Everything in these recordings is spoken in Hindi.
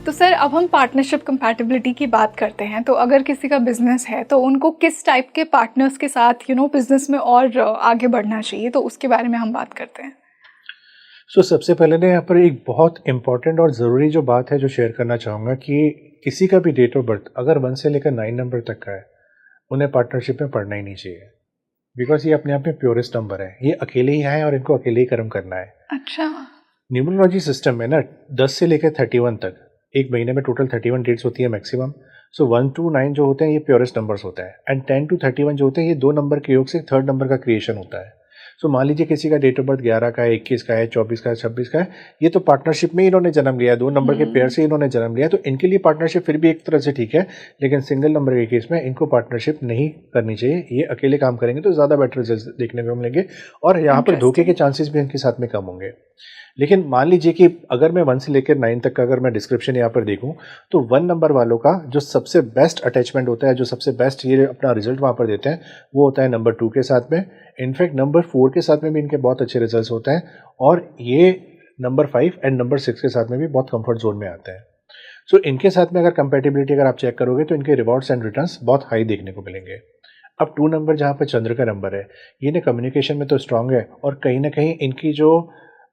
तो सर अब हम पार्टनरशिप कंपैटिबिलिटी की बात करते हैं। तो अगर किसी का बिजनेस है तो उनको किस टाइप के पार्टनर्स के साथ बिजनेस में और आगे बढ़ना चाहिए, तो उसके बारे में हम बात करते हैं। सबसे पहले ना यहाँ पर एक बहुत इंपॉर्टेंट और ज़रूरी जो बात है जो शेयर करना चाहूँगा कि किसी का भी डेट ऑफ बर्थ अगर 1 से लेकर 9 नंबर तक का है, उन्हें पार्टनरशिप में पढ़ना ही नहीं चाहिए। बिकॉज ये अपने आप में प्योरेस्ट नंबर है, ये अकेले ही आए और इनको अकेले ही कर्म करना है। अच्छा। न्यूमरोलॉजी सिस्टम में ना 10 से लेकर 31 तक, एक महीने में टोटल 31 डेट्स होती है मैक्सिमम। 1 to 9 जो होते हैं ये प्योरेस्ट नंबर्स होता है, एंड 10 to 31 जो होते हैं ये 2 नंबर के योग से थर्ड नंबर का क्रिएशन होता है। मान लीजिए किसी का डेट ऑफ बर्थ 11 का है, 21 का है, 24 का है, 26 का है, ये तो पार्टनरशिप में इन्होंने जन्म लिया है, 2 नंबर के पेयर से इन्होंने जन्म लिया, तो इनके लिए पार्टनरशिप फिर भी एक तरह से ठीक है। लेकिन सिंगल नंबर के केस में इनको पार्टनरशिप नहीं करनी चाहिए। ये अकेले काम करेंगे तो ज़्यादा बेटर रिजल्ट देखने को मिलेंगे और यहाँ पर धोखे के चांसेस भी इनके साथ में कम होंगे। लेकिन मान लीजिए कि अगर मैं 1 से लेकर 9 तक का अगर मैं डिस्क्रिप्शन यहाँ पर देखूं, तो 1 नंबर वालों का जो सबसे बेस्ट अटैचमेंट होता है, जो सबसे बेस्ट ये अपना रिजल्ट वहाँ पर देते हैं, वो होता है नंबर 2 के साथ में। इनफैक्ट नंबर 4 के साथ में भी इनके बहुत अच्छे रिजल्ट होते हैं, और ये नंबर 5 एंड नंबर 6 के साथ में भी बहुत कंफर्ट जोन में आते हैं। इनके साथ में अगर कंपेटिबिलिटी अगर आप चेक करोगे तो इनके रिवॉर्ड्स एंड रिटर्न्स बहुत हाई देखने को मिलेंगे। अब 2 नंबर जहाँ पर चंद्र का नंबर है, ये ना कम्युनिकेशन में तो स्ट्रांग है, और कहीं ना कहीं इनकी जो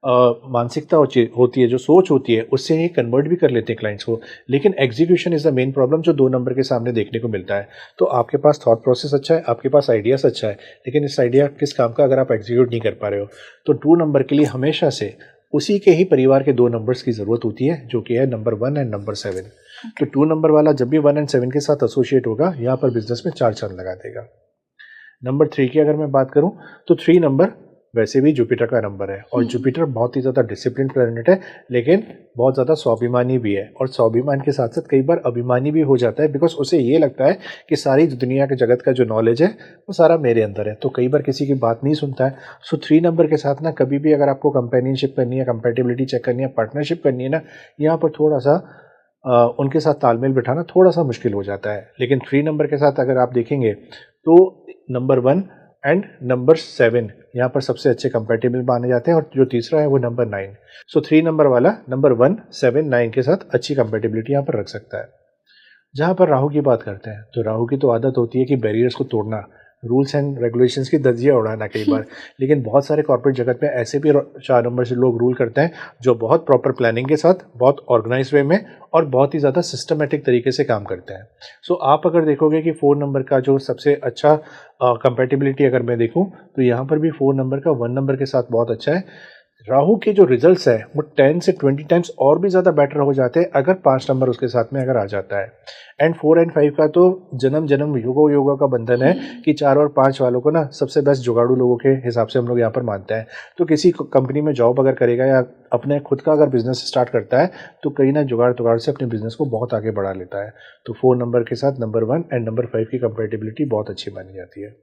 मानसिकता होती है, जो सोच होती है, उससे ये कन्वर्ट भी कर लेते हैं क्लाइंट्स को। लेकिन execution is the main problem जो 2 नंबर के सामने देखने को मिलता है। तो आपके पास थॉट प्रोसेस अच्छा है, आपके पास आइडियाज अच्छा है, लेकिन इस आइडिया किस काम का अगर आप एग्जीक्यूट नहीं कर पा रहे हो, तो 2 नंबर के लिए हमेशा से उसी के ही परिवार के 2 नंबर्स की ज़रूरत होती है, जो कि है नंबर 1 एंड नंबर 7। तो 2 नंबर वाला जब भी 1 एंड 7 के साथ एसोसिएट होगा, यहाँ पर बिजनेस में 4 चांद लगा देगा। नंबर 3 की अगर मैं बात करूँ तो 3 नंबर वैसे भी जुपिटर का नंबर है, और जुपिटर बहुत ही ज़्यादा डिसिप्लिन प्लैनेट है, लेकिन बहुत ज़्यादा स्वाभिमानी भी है, और स्वाभिमान के साथ साथ कई बार अभिमानी भी हो जाता है, बिकॉज उसे ये लगता है कि सारी दुनिया के जगत का जो नॉलेज है वो सारा मेरे अंदर है, तो कई बार किसी की बात नहीं सुनता है। 3 नंबर के साथ ना कभी भी अगर आपको कंपेनियनशिप करनी है, कंपेटिबिलिटी चेक करनी है, पार्टनरशिप करनी है ना, यहाँ पर थोड़ा सा उनके साथ तालमेल बिठाना थोड़ा सा मुश्किल हो जाता है। लेकिन 3 नंबर के साथ अगर आप देखेंगे तो नंबर 1 एंड नंबर 7 यहाँ पर सबसे अच्छे कंपेटिबल माने जाते हैं, और जो तीसरा है वो नंबर 9। 3 नंबर वाला नंबर 1, 7, 9 के साथ अच्छी कंपेटिबिलिटी यहाँ पर रख सकता है। जहाँ पर राहु की बात करते हैं, तो राहु की तो आदत होती है कि बैरियर्स को तोड़ना, रूल्स एंड रेगुलेशंस की धज्जियाँ उड़ाना कई बार। लेकिन बहुत सारे कॉर्पोरेट जगत में ऐसे भी 4 नंबर से लोग रूल करते हैं, जो बहुत प्रॉपर प्लानिंग के साथ, बहुत ऑर्गेनाइज वे में और बहुत ही ज़्यादा सिस्टमेटिक तरीके से काम करते हैं। आप अगर देखोगे कि 4 नंबर का जो सबसे अच्छा कंपेटिबिलिटी अगर मैं देखूं, तो यहाँ पर भी 4 नंबर का 1 नंबर के साथ बहुत अच्छा है। राहु के जो रिजल्ट्स है वो 10 से 20 टाइम्स और भी ज़्यादा बेटर हो जाते हैं अगर 5 नंबर उसके साथ में अगर आ जाता है। एंड 4 एंड 5 का तो जन्म जन्म युगों का बंधन है कि 4 और 5 वालों को ना सबसे बेस्ट जुगाड़ू लोगों के हिसाब से हम लोग यहाँ पर मानते हैं। तो किसी कंपनी में जॉब अगर करेगा या अपने खुद का अगर बिजनेस स्टार्ट करता है, तो कहीं ना जुगाड़ से अपने बिजनेस को बहुत आगे बढ़ा लेता है। तो 4 नंबर के साथ नंबर 1 एंड नंबर 5 की कंपेटिबिलिटी बहुत अच्छी मानी जाती है।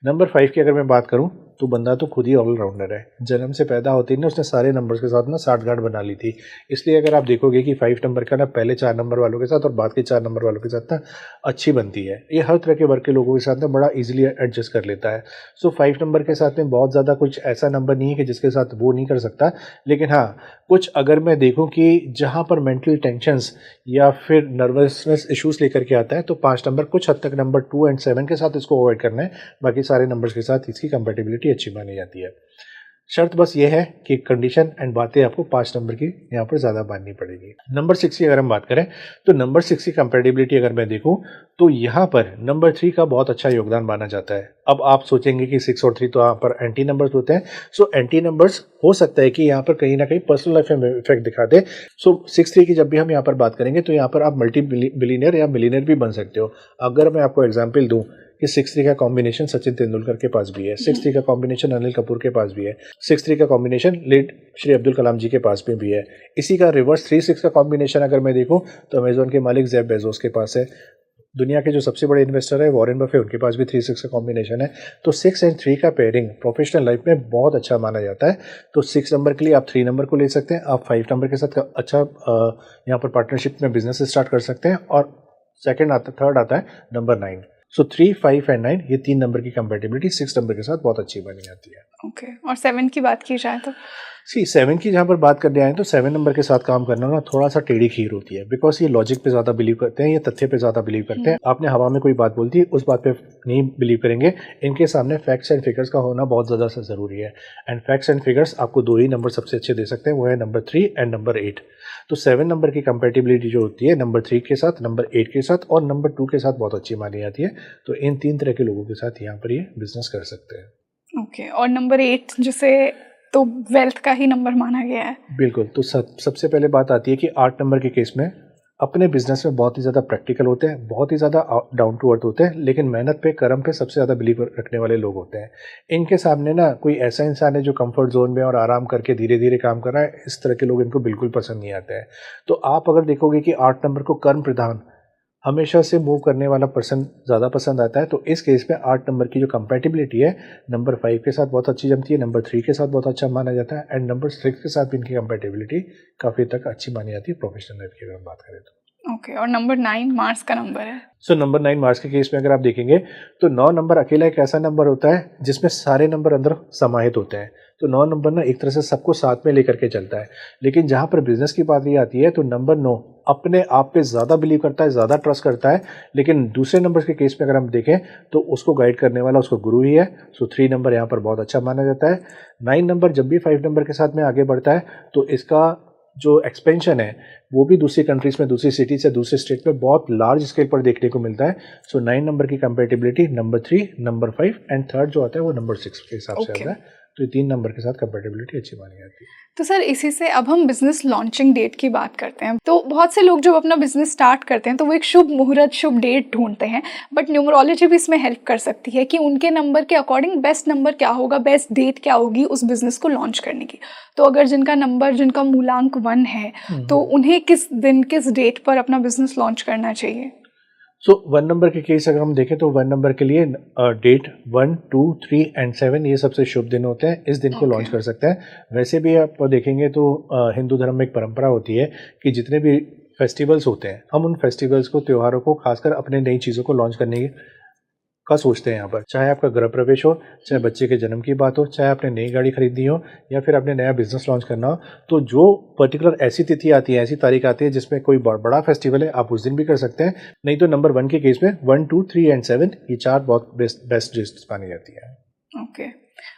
नंबर 5 की अगर मैं बात करूं, तो बंदा तो खुद ही ऑलराउंडर है। जन्म से पैदा होते ही ना उसने सारे नंबर्स के साथ ना साठगांठ बना ली थी। इसलिए अगर आप देखोगे कि 5 नंबर का ना पहले 4 नंबर वालों के साथ और बाद के 4 नंबर वालों के साथ ना अच्छी बनती है। ये हर तरह के वर्ग के लोगों के साथ ना बड़ा इजीली एडजस्ट कर लेता है। 5 नंबर के साथ में बहुत ज़्यादा कुछ ऐसा नंबर नहीं है कि जिसके साथ वो नहीं कर सकता। लेकिन हाँ, कुछ अगर मैं देखूँ कि जहाँ पर मेंटल टेंशंस या फिर नर्वसनेस इश्यूज लेकर के आता है, तो 5 नंबर कुछ हद तक नंबर 2 एंड 7 के साथ इसको अवॉइड करना है। बाकी सारे नंबर्स के साथ इसकी कंपेटिबिलिटी अच्छी मानी जाती है। शर्त बस ये है कि कंडीशन एंड बातें आपको 5 नंबर की यहाँ पर ज़्यादा माननी पड़ेगी। नंबर 6 की अगर हम बात करें, तो नंबर 6 की कंपेटिबिलिटी अगर मैं देखूं, तो यहाँ पर नंबर 3 का बहुत अच्छा योगदान माना जाता है। अब आप सोचेंगे कि 6 और 3 तो यहाँ पर एंटी नंबर्स होते हैं। एंटी नंबर्स हो सकता है कि यहाँ पर कहीं ना कहीं पर्सनल लाइफ में इफेक्ट दिखा दे। 6-3 की जब भी हम यहाँ पर बात करेंगे, तो यहाँ पर आप मल्टी बिलियनर या मिलियनर भी बन सकते हो। अगर मैं आपको एग्जाम्पल दूँ कि 6-3 का कॉम्बिनेशन सचिन तेंदुलकर के पास भी है, 6-3 का कॉम्बिनेशन अनिल कपूर के पास भी है, 6-3 का कॉम्बिनेशन लेट श्री अब्दुल कलाम जी के पास में भी है। इसी का रिवर्स 3-6 का कॉम्बिनेशन अगर मैं देखूं, तो अमेजोन के मालिक जेफ बेजोस के पास है। दुनिया के जो सबसे बड़े इन्वेस्टर है वॉरेन बफे, उनके पास भी 3-6 का कॉम्बिनेशन है। तो 6 एंड 3 का पेयरिंग प्रोफेशनल लाइफ में बहुत अच्छा माना जाता है। तो 6 नंबर के लिए आप 3 नंबर को ले सकते हैं, आप 5 नंबर के साथ अच्छा यहाँ पर पार्टनरशिप में बिजनेस स्टार्ट कर सकते हैं। और थर्ड आता है नंबर 9। 3, 5 एंड 9 ये 3 नंबर की कंपेटिबिलिटी 6 नंबर के साथ बहुत अच्छी बनी जाती है। और 7 की बात की जाए तो सी 7 की जहाँ पर बात करने आए तो 7 नंबर के साथ काम करना ना थोड़ा सा टेढ़ी खीर होती है, बिकॉज ये लॉजिक पे ज़्यादा बिलीव करते हैं, ये तथ्य पे ज़्यादा बिलीव करते हैं। आपने हवा में कोई बात बोल दी, उस बात पे नहीं बिलीव करेंगे। इनके सामने फैक्ट्स एंड फिगर्स का होना बहुत ज़्यादा ज़रूरी है, एंड फैक्ट्स एंड फिगर्स आपको 2 ही नंबर सबसे अच्छे दे सकते हैं, वो है नंबर 3 एंड नंबर 8। तो 7 नंबर की कंपेटिबिलिटी जो होती है नंबर 3 के साथ, नंबर 8 के साथ और नंबर 2 के साथ बहुत अच्छी मानी जाती है। तो इन 3 तरह के लोगों के साथ यहाँ पर ये बिजनेस कर सकते हैं। ओके, और नंबर 8 जिसे तो वेल्थ का ही नंबर माना गया है। बिल्कुल। तो सबसे पहले बात आती है कि 8 नंबर के केस में अपने बिजनेस में बहुत ही ज़्यादा प्रैक्टिकल होते हैं, बहुत ही ज़्यादा डाउन टू अर्थ होते हैं, लेकिन मेहनत पे, कर्म पे सबसे ज़्यादा बिलीव रखने वाले लोग होते हैं। इनके सामने ना कोई ऐसा इंसान है जो कंफर्ट जोन में और आराम करके धीरे धीरे काम कर रहा है, इस तरह के लोग इनको बिल्कुल पसंद नहीं आते हैं। तो आप अगर देखोगे कि 8 नंबर को कर्म प्रधान हमेशा से मूव करने वाला पर्सन ज़्यादा पसंद आता है, तो इस केस में 8 नंबर की जो कंपैटिबिलिटी है नंबर 5 के साथ बहुत अच्छी जमती है, नंबर 3 के साथ बहुत अच्छा माना जाता है, एंड नंबर 6 के साथ भी इनकी कंपैटिबिलिटी काफ़ी तक अच्छी मानी जाती है प्रोफेशनल लाइफ की अगर हम बात करें तो। ओके, और नंबर 9 मार्स का नंबर है। सो नंबर 9 मार्स के केस में अगर आप देखेंगे तो 9 नंबर अकेला एक ऐसा नंबर होता है जिसमें सारे नंबर अंदर समाहित होते हैं। तो 9 नंबर ना एक तरह से सबको साथ में लेकर के चलता है, लेकिन जहाँ पर बिजनेस की बात आती है तो नंबर 9 अपने आप पे ज़्यादा बिलीव करता है, ज़्यादा ट्रस्ट करता है, लेकिन दूसरे नंबर के केस में अगर हम देखें तो उसको गाइड करने वाला उसको गुरु ही है। सो 3 नंबर यहाँ पर बहुत अच्छा माना जाता है। 9 नंबर जब भी 5 नंबर के साथ में आगे बढ़ता है तो इसका जो एक्सपेंशन है वो भी दूसरी कंट्रीज में, दूसरी सिटी से, दूसरे स्टेट में बहुत लार्ज स्केल पर देखने को मिलता है। सो 9 नंबर की compatibility number 3, number 5 and third जो आता है वो नंबर 6 के हिसाब से आता है। तो ये 3 नंबर के साथ कंपेटिबिलिटी अच्छी मानी जाती है। तो सर इसी से अब हम बिजनेस लॉन्चिंग डेट की बात करते हैं। तो बहुत से लोग जब अपना बिजनेस स्टार्ट करते हैं तो वो एक शुभ मुहूर्त, शुभ डेट ढूंढते हैं, बट न्यूमरोलॉजी भी इसमें हेल्प कर सकती है कि उनके नंबर के अकॉर्डिंग बेस्ट नंबर क्या होगा, बेस्ट डेट क्या होगी उस बिजनेस को लॉन्च करने की। तो अगर जिनका मूलांक 1 है तो उन्हें किस दिन, किस डेट पर अपना बिजनेस लॉन्च करना चाहिए? सो 1 नंबर के केस अगर हम देखें तो 1 नंबर के लिए डेट 1, 2, 3 एंड 7 ये सबसे शुभ दिन होते हैं, इस दिन को लॉन्च कर सकते हैं। वैसे भी आप देखेंगे तो हिंदू धर्म में एक परंपरा होती है कि जितने भी फेस्टिवल्स होते हैं हम उन फेस्टिवल्स को, त्योहारों को खासकर अपने नई चीज़ों को लॉन्च करने का सोचते हैं यहाँ पर। चाहे आपका गृह प्रवेश हो, चाहे बच्चे के जन्म की बात हो, चाहे आपने नई गाड़ी खरीदनी हो या फिर आपने नया बिजनेस लॉन्च करना हो, तो जो पर्टिकुलर ऐसी तिथि आती है, ऐसी तारीख आती है जिसमें कोई बड़ा फेस्टिवल है, आप उस दिन भी कर सकते हैं। नहीं तो नंबर 1 के केस में 1, 2, 3 एंड 7 ये 4 बहुत बेस्ट डेट्स मानी जाती है। ओके,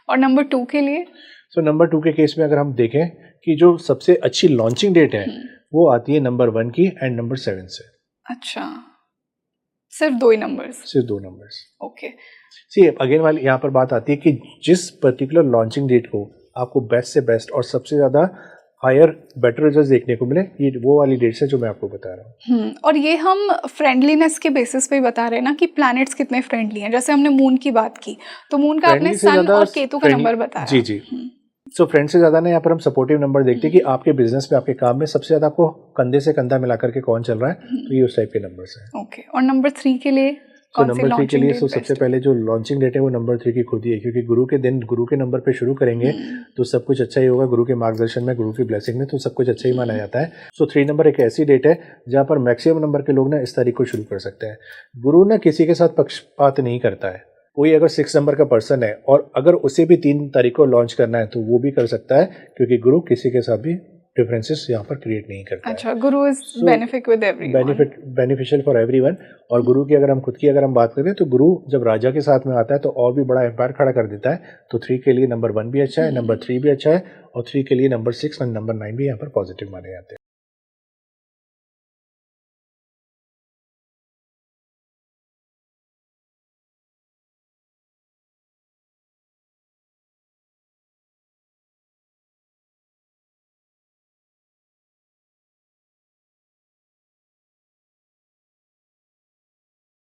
और नंबर 2 के लिए? सो नंबर 2 के केस में अगर हम देखें कि जो सबसे अच्छी लॉन्चिंग डेट है वो आती है नंबर 1 की एंड नंबर 7 से। अच्छा, सिर्फ 2 ही नंबर्स? सिर्फ 2 नंबर्स। ओके। सी अगेन वाली यहाँ पर बात आती है कि जिस पर्टिकुलर लॉन्चिंग डेट को आपको बेस्ट से बेस्ट और सबसे ज़्यादा हायर बेटर रिजल्ट देखने को मिले, ये वो वाली डेट्स है जो मैं आपको बता रहा हूँ। और ये हम फ्रेंडलीनेस के बेसिस पे बता रहे हैं ना कि प्लैनेट्स कितने फ्रेंडली हैं। जैसे हमने मून की बात की तो मून का आपने सन और केतु का नंबर बताया। जी जी। सो फ्रेंड से ज़्यादा ना यहाँ पर हम सपोर्टिव नंबर देखते हैं कि आपके बिजनेस में, आपके काम में सबसे ज़्यादा आपको कंधे से कंधा मिला करके कौन चल रहा है, तो ये उस टाइप के नंबर्स हैं। ओके, और नंबर 3 के लिए? तो नंबर 3 के लिए सबसे पहले जो लॉन्चिंग डेट है वो नंबर 3 की खुद ही है, क्योंकि गुरु के दिन गुरु के नंबर पे शुरू करेंगे तो सब कुछ अच्छा ही होगा। गुरु के मार्गदर्शन में, गुरु की ब्लेसिंग में तो सब कुछ अच्छा ही माना जाता है। सो 3 नंबर एक ऐसी डेट है जहाँ पर मैक्सिमम नंबर के लोग ना इस तारीख को शुरू कर सकते हैं। गुरु ना किसी के साथ पक्षपात नहीं करता है। कोई अगर 6 नंबर का पर्सन है और अगर उसे भी 3 तारीख को लॉन्च करना है तो वो भी कर सकता है, क्योंकि गुरु किसी के साथ भी डिफरेंसेस यहाँ पर क्रिएट नहीं करता। अच्छा, गुरु इज बेनिफिशियल फॉर एवरीवन। और गुरु की अगर हम खुद की अगर हम बात करें तो गुरु जब राजा के साथ में आता है तो और भी बड़ा एम्पायर खड़ा कर देता है। तो 3 के लिए नंबर 1 भी अच्छा है, नंबर 3 भी अच्छा है, और 3 के लिए नंबर 6 और नंबर 9 भी यहाँ पर पॉजिटिव माने जाते हैं।